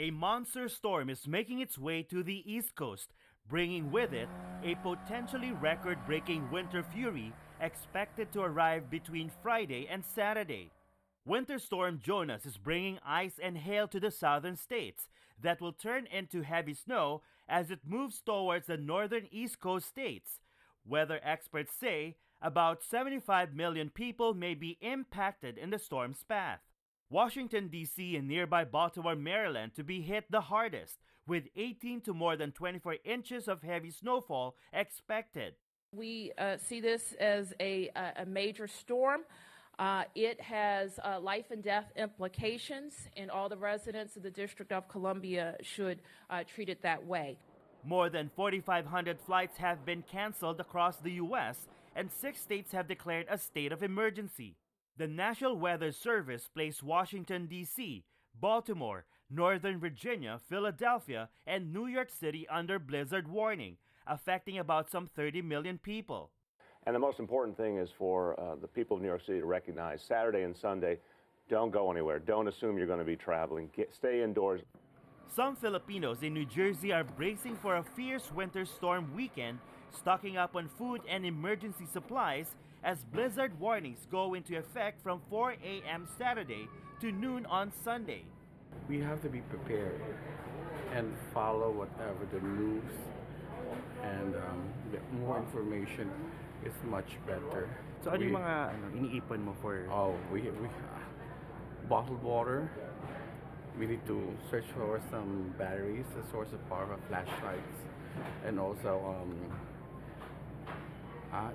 A monster storm is making its way to the East Coast, bringing with it a potentially record-breaking winter fury expected to arrive between Friday and Saturday. Winter Storm Jonas is bringing ice and hail to the southern states that will turn into heavy snow as it moves towards the northern East Coast states. Weather experts say about 75 million people may be impacted in the storm's path. Washington, D.C. and nearby Baltimore, Maryland to be hit the hardest, with 18 to more than 24 inches of heavy snowfall expected. We see this as a major storm. It has life and death implications, and all the residents of the District of Columbia should treat it that way. More than 4,500 flights have been canceled across the U.S., and 6 states have declared a state of emergency. The National Weather Service placed Washington, D.C., Baltimore, Northern Virginia, Philadelphia, and New York City under blizzard warning, affecting about some 30 million people. And the most important thing is for the people of New York City to recognize Saturday and Sunday, don't go anywhere. Don't assume you're going to be traveling. Stay indoors. Some Filipinos in New Jersey are bracing for a fierce winter storm weekend, stocking up on food and emergency supplies as blizzard warnings go into effect from 4 a.m. Saturday to noon on Sunday. We have to be prepared and follow whatever the news and get more information is much better. So ano yung mga iniipon mo for? We bottled water. We need to search for some batteries, a source of power, flashlights, and also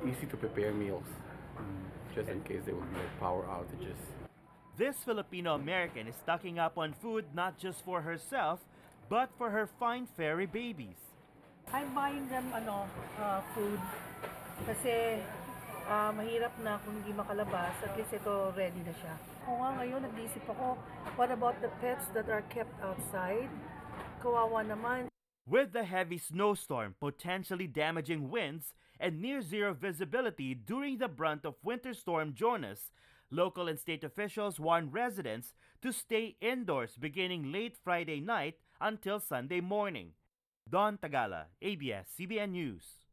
easy to prepare meals, just in case there will be power outages. This Filipino-American is stocking up on food not just for herself, but for her fine fairy babies. I'm buying them food kasi mahirap na kung hindi makalabas, at least ito ready na siya. Kung ngayon nag-iisip ako, what about the pets that are kept outside? Kawawa naman. With the heavy snowstorm potentially damaging winds and near-zero visibility during the brunt of Winter Storm Jonas, local and state officials warn residents to stay indoors beginning late Friday night until Sunday morning. Don Tagala, ABS-CBN News.